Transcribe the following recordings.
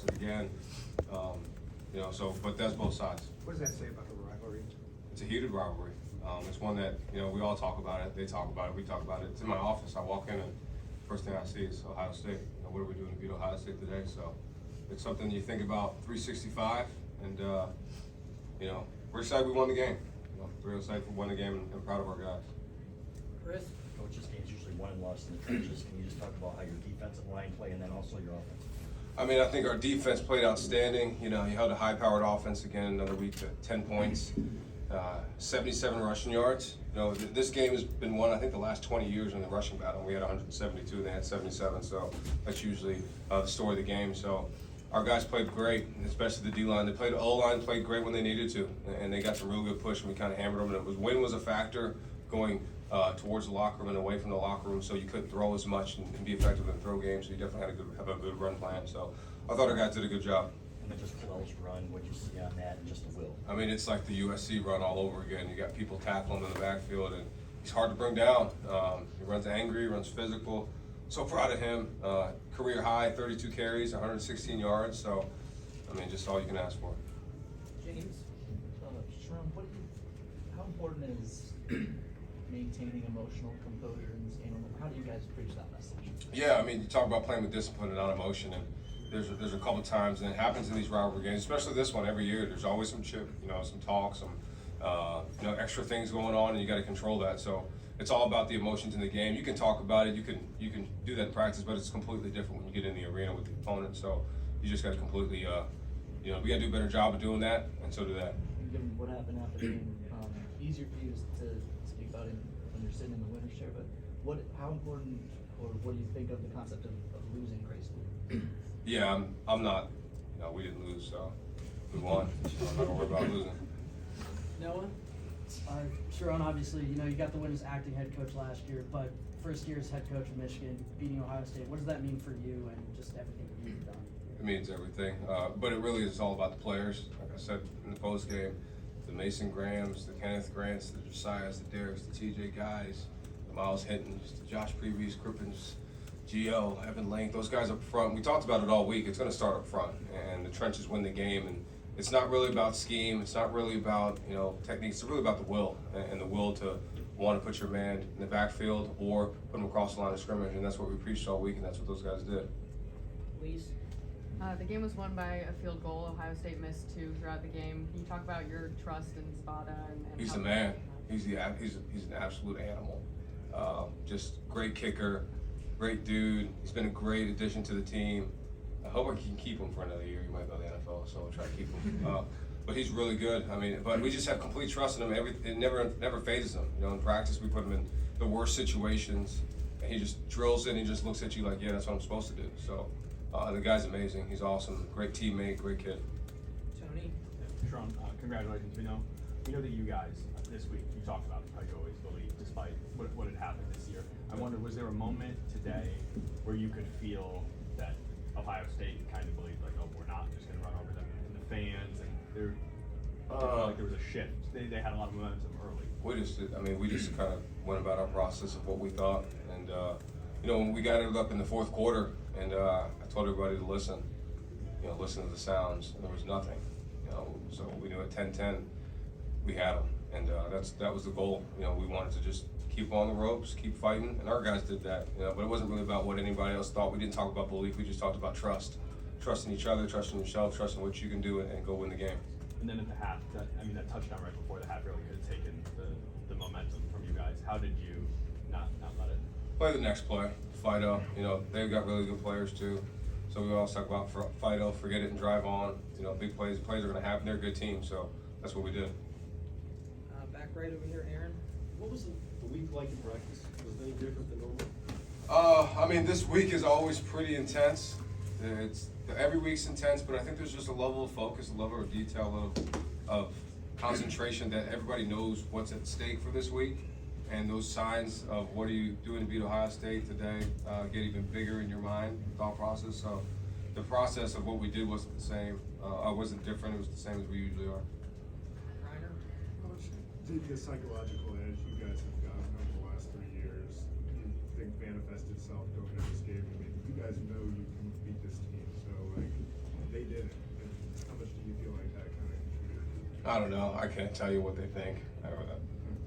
again. But that's both sides. What does that say about the rivalry? It's a heated rivalry. It's one that, we all talk about it, they talk about it, we talk about it. It's in my office. I walk in and first thing I see is Ohio State. What are we doing to beat Ohio State today? So it's something you think about 365, and we're excited we won the game. We're excited we won the game and proud of our guys. Chris? Coach's game's usually won and lost in the trenches. Can you just talk about how your defensive line play and then also your offense? I think our defense played outstanding. You held a high-powered offense again another week to 10 points, 77 rushing yards. This game has been won, I think, the last 20 years in the rushing battle. We had 172, they had 77, so that's usually the story of the game. So our guys played great, especially the D-line. The O-line played great when they needed to, and they got some real good push, and we kind of hammered them. And wind was a factor going towards the locker room and away from the locker room, so you couldn't throw as much and be effective in throw games. So you definitely had to have a good run plan. So I thought our guys did a good job. And then just Clell's run, what'd you see on that, and just the will? It's like the USC run all over again. You got people tackling in the backfield, and he's hard to bring down. He runs angry, runs physical. So proud of him. Career high, 32 carries, 116 yards. So, just all you can ask for. James? Sherrone, how important is maintaining emotional composure in this game? How do you guys preach that message? Yeah, you talk about playing with discipline and not emotion, and there's a couple times, and it happens in these rivalry games, especially this one every year. There's always some chip, some talk, some extra things going on, and you got to control that. So it's all about the emotions in the game. You can talk about it, you can do that in practice, but it's completely different when you get in the arena with the opponent. So you just got to completely, we got to do a better job of doing that, and so do that. Given what happened after the game, easier for you to speak about it when you're sitting in the winner's chair, but how important, or what do you think of the concept of losing gracefully? Yeah, I'm not. We didn't lose, so we won. So I'm not gonna worry about losing. Noah? Sherrone, obviously, you got the win as acting head coach last year, but first year as head coach of Michigan, beating Ohio State. What does that mean for you and just everything that you've done? It means everything, but it really is all about the players. Like I said in the post game, the Mason Grahams, the Kenneth Grants, the Josiahs, the Derricks, the TJ Guys, the Miles Hintons, the Josh Previous, Crippens, Gio, Evan Link, those guys up front. We talked about it all week. It's going to start up front, and the trenches win the game. And it's not really about scheme. It's not really about techniques. It's really about the will and the will to want to put your man in the backfield or put him across the line of scrimmage. And that's what we preached all week, and that's what those guys did. Please. The game was won by a field goal. Ohio State missed 2 throughout the game. Can you talk about your trust in Spada? And He's the man. He's an absolute animal. Just great kicker. Great dude. He's been a great addition to the team. I hope I can keep him for another year. He might go to the NFL, so I'll try to keep him. But he's really good. But we just have complete trust in him. It never phases him. In practice, we put him in the worst situations, and he just drills it, and he just looks at you like, yeah, that's what I'm supposed to do. So the guy's amazing. He's awesome. Great teammate, great kid. Tony? Sherrone, congratulations. We know that you guys, this week, you talked about how you always believe, despite what had happened this year. I wonder, was there a moment today where you could feel that Ohio State kind of believed, like, oh, we're not just going to run over them, and the fans, and there was a shift. They had a lot of momentum early. We just kind of went about our process of what we thought, and when we got it up in the fourth quarter, and I told everybody to listen to the sounds, and there was nothing, so we knew at 10-10 we had them, and that was the goal. We wanted to just keep on the ropes, keep fighting, and our guys did that. But it wasn't really about what anybody else thought. We didn't talk about belief. We just talked about trust, trusting each other, trusting yourself, trusting what you can do, and go win the game. And then at the half, that touchdown right before the half really could have taken the momentum from you guys. How did you not let it? Play the next play, Fido. They've got really good players too. So we always talk about Fido, forget it and drive on. Big plays are going to happen. They're a good team, so that's what we did. Back right over here, Aaron. What was the week like in practice? Was it any different than normal? This week is always pretty intense. Every week's intense, but I think there's just a level of focus, a level of detail, of concentration that everybody knows what's at stake for this week. And those signs of what are you doing to beat Ohio State today get even bigger in your mind, thought process. So the process of what we did wasn't the same. Wasn't different. It was the same as we usually are. Reiner? Coach, the psychological edge you guys have gotten over the last 3 years, you think manifested itself going into this game? You guys know you can beat this team, so I don't know. I can't tell you what they think.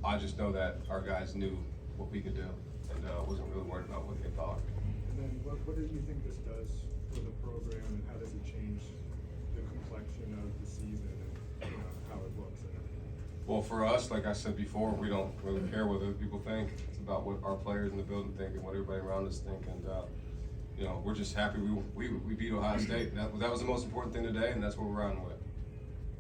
I just know that our guys knew what we could do, and wasn't really worried about what they thought. And then what do you think this does for the program, and how does it change the complexion of the season and how it looks and everything? Well, for us, like I said before, we don't really care what other people think. It's about what our players in the building think and what everybody around us think. And you know, we're just happy we beat Ohio State. That was the most important thing today, and that's what we're riding with.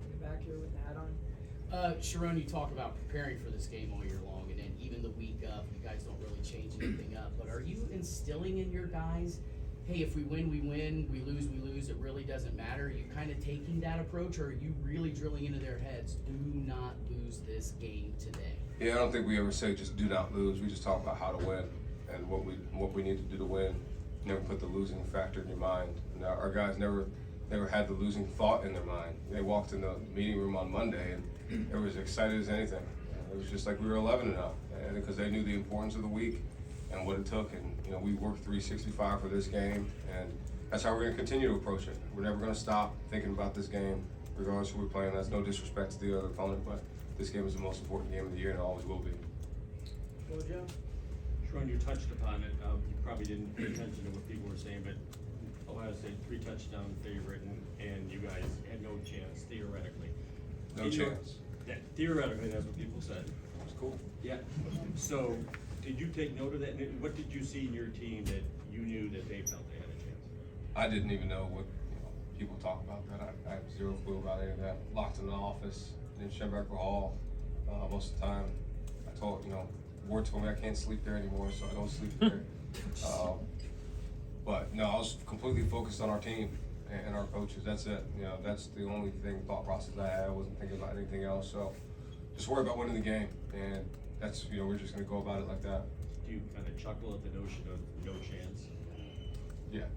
In the back here with the hat on. Sherrone, you talk about preparing for this game all year long, and then even the week of, you guys don't really change anything up. But are you instilling in your guys, hey, if we win, we win, we lose, it really doesn't matter? Are you kind of taking that approach, or are you really drilling into their heads, do not lose this game today? Yeah, I don't think we ever say just do not lose. We just talk about how to win and what we need to do to win. Never put the losing factor in your mind. And our guys never had the losing thought in their mind. They walked in the meeting room on Monday and they were as excited as anything. It was just like we were 11-0, and because they knew the importance of the week and what it took. And you know, we worked 365 for this game, and that's how we're going to continue to approach it. We're never going to stop thinking about this game, regardless of who we're playing. That's no disrespect to the other opponent, but this game is the most important game of the year, and it always will be. Go, Joe. Sherrone, you touched upon it. You probably didn't pay attention to what people were saying, but Ohio State 3-touchdown favorite, and you guys had no chance theoretically. No chance. Theoretically, that's what people said. It's cool. Yeah. So, did you take note of that? And what did you see in your team that you knew that they felt they had a chance? I didn't even know what people talk about that. I have zero clue about any of that. Locked in the office in Sherrone Hall most of the time. I told Ward told me I can't sleep there anymore, so I don't sleep there. But no, I was completely focused on our team and our coaches. That's it. That's the only thought process I had. I wasn't thinking about anything else. So just worry about winning the game, and that's we're just gonna go about it like that. Do you kind of chuckle at the notion of no chance? Yeah.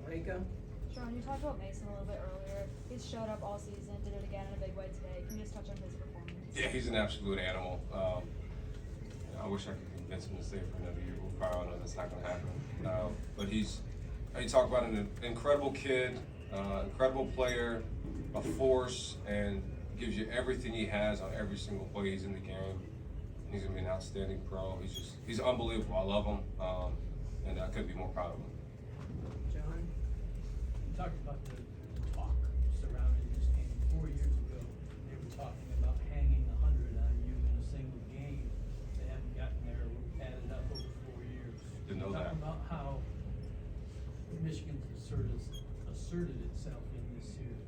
Reiko. Sherrone, you talked about Mason a little bit earlier. He's showed up all season, did it again in a big way today. Can you just touch on his performance? Yeah, he's an absolute animal. I wish I could convince him to stay for another year. We'll probably all know that's not going to happen. But you talk about an incredible kid, incredible player, a force, and gives you everything he has on every single play he's in the game. He's going to be an outstanding pro. He's unbelievable. I love him, and I couldn't be more proud of him. John. You talked about the talk surrounding this game. 4 years ago, they were talking about hanging 100 on you in a single game. They haven't gotten there, added up over 4 years. Didn't know that. Talking about how Michigan's asserted itself in this series.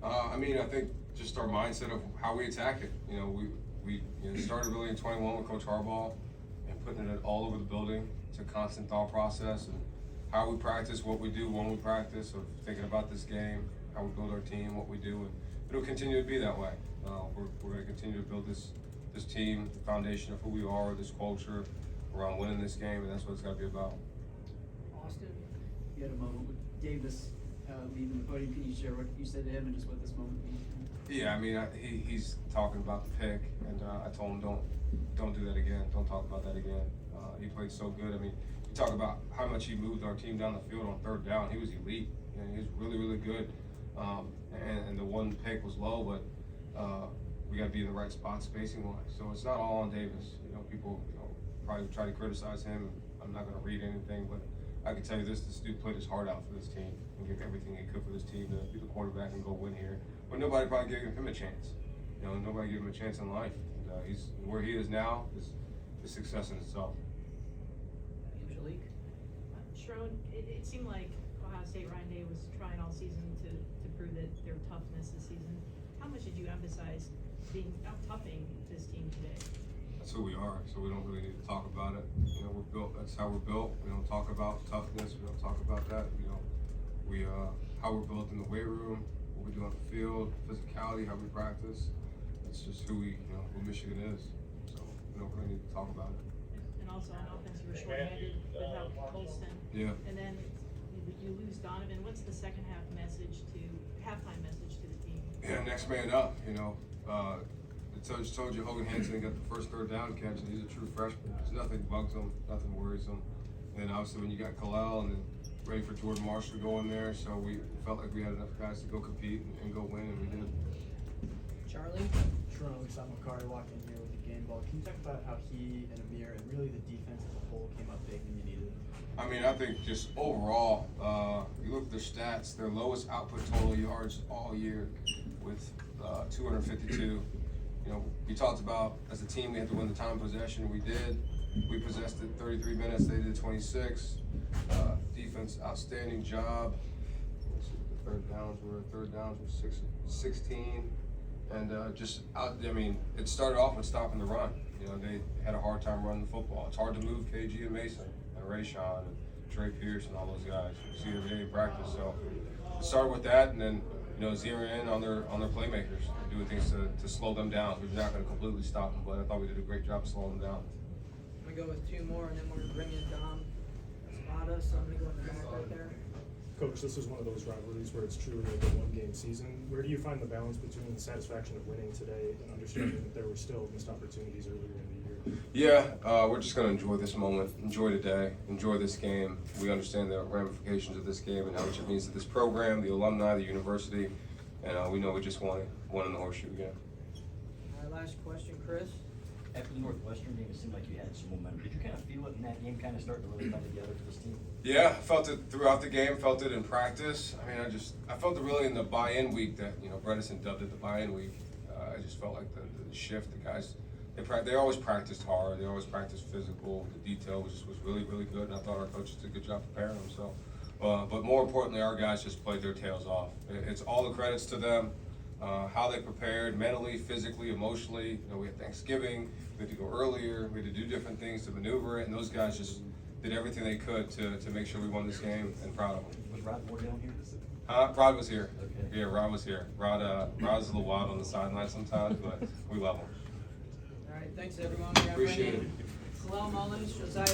I think just our mindset of how we attack it. We started really in 21 with Coach Harbaugh and putting it all over the building. It's a constant thought process and how we practice, what we do when we practice, of thinking about this game, how we build our team, what we do, and it'll continue to be that way. We're going to continue to build this team, the foundation of who we are, this culture around winning this game, and that's what it's got to be about. Austin. You had a moment with Davis leaving the podium. Can you share what you said to him and just what this moment means to him? Yeah, he's talking about the pick, and I told him don't do that again. Don't talk about that again. He played so good. You talk about how much he moved our team down the field on third down. He was elite. He was really, really good. And the one pick was low, but we got to be in the right spot spacing wise. So it's not all on Davis. People probably try to criticize him. I'm not going to read anything, but I can tell you this dude played his heart out for this team and gave everything he could for this team to be the quarterback and go win here. But nobody probably gave him a chance. Nobody gave him a chance in life. And he's where he is now is success in itself. Angelique. Sherrone, it seemed like Ohio State Ryan Day was trying all season to prove that their toughness this season. How much did you emphasize out-toughing this team today? That's who we are, so we don't really need to talk about it. We're built, that's how we're built. We don't talk about toughness, we don't talk about that. How we're built in the weight room, what we do on the field, physicality, how we practice. That's just who who Michigan is. So we don't really need to talk about it. And also on offense, you were short-handed without Colston. Yeah. And then you lose Donovan. What's the halftime message to the team? Yeah, next man up. I told you Hogan Hansen got the first third down catch, and he's a true freshman. There's nothing bugs him, nothing worries him. And then obviously when you got Kalel and then ready for Jordan Marshall to go in there, so we felt like we had enough guys to go compete and go win, and we did. Charlie? Sherrone, we saw Makari walk in here with the game ball. Can you talk about how he and Amir and really the defense as a whole came up big when you needed it? I mean, I think just overall, you look at their stats, their lowest output total yards all year with 252. You know, we talked about as a team we had to win the time of possession. We did. We possessed it 33 minutes. They did 26. Defense, outstanding job. Let's see what the third downs were. Third downs were 16. And I mean, it started off with stopping the run. You know, they had a hard time running the football. It's hard to move KG and Mason and Rayshawn and Trey Pierce and all those guys. You see every day in practice. So it started with that, and then, you know, zeroing in on their playmakers, doing things to slow them down. We're not going to completely stop them, but I thought we did a great job of slowing them down. I'm gonna go with two more, and then we're gonna bring in Dom Zapata, so I'm gonna go with the back right there. Coach, this is one of those rivalries where it's truly like a one-game season. Where do you find the balance between the satisfaction of winning today and understanding that there were still missed opportunities earlier in the year? Yeah, we're just going to enjoy this moment, enjoy today, enjoy this game. We understand the ramifications of this game and how much it means to this program, the alumni, the university, and we know we just won in the horseshoe again. All right, last question, Chris. After the Northwestern game, it seemed like you had some momentum. Did you kind of feel it in that game, kind of start to really come together for this team? Yeah, felt it throughout the game, felt it in practice. I mean, I felt it really in the buy-in week that, you know, Bredesen dubbed it the buy-in week. I just felt like the shift, the guys, they always practiced hard, they always practiced physical. The detail was really, really good, and I thought our coaches did a good job preparing them. So, but more importantly, our guys just played their tails off. It's all the credits to them, how they prepared mentally, physically, emotionally. You know, we had Thanksgiving, we had to go earlier, we had to do different things to maneuver it, and those guys just did everything they could to make sure we won this game, and proud of them. Was Rod Moore down here? Rod was here. Okay. Yeah, Rod was here. Rod's a little wild on the sideline sometimes, but we love him. All right, thanks everyone. We gotta bring Appreciate in it. Kalel Mullins, Josiah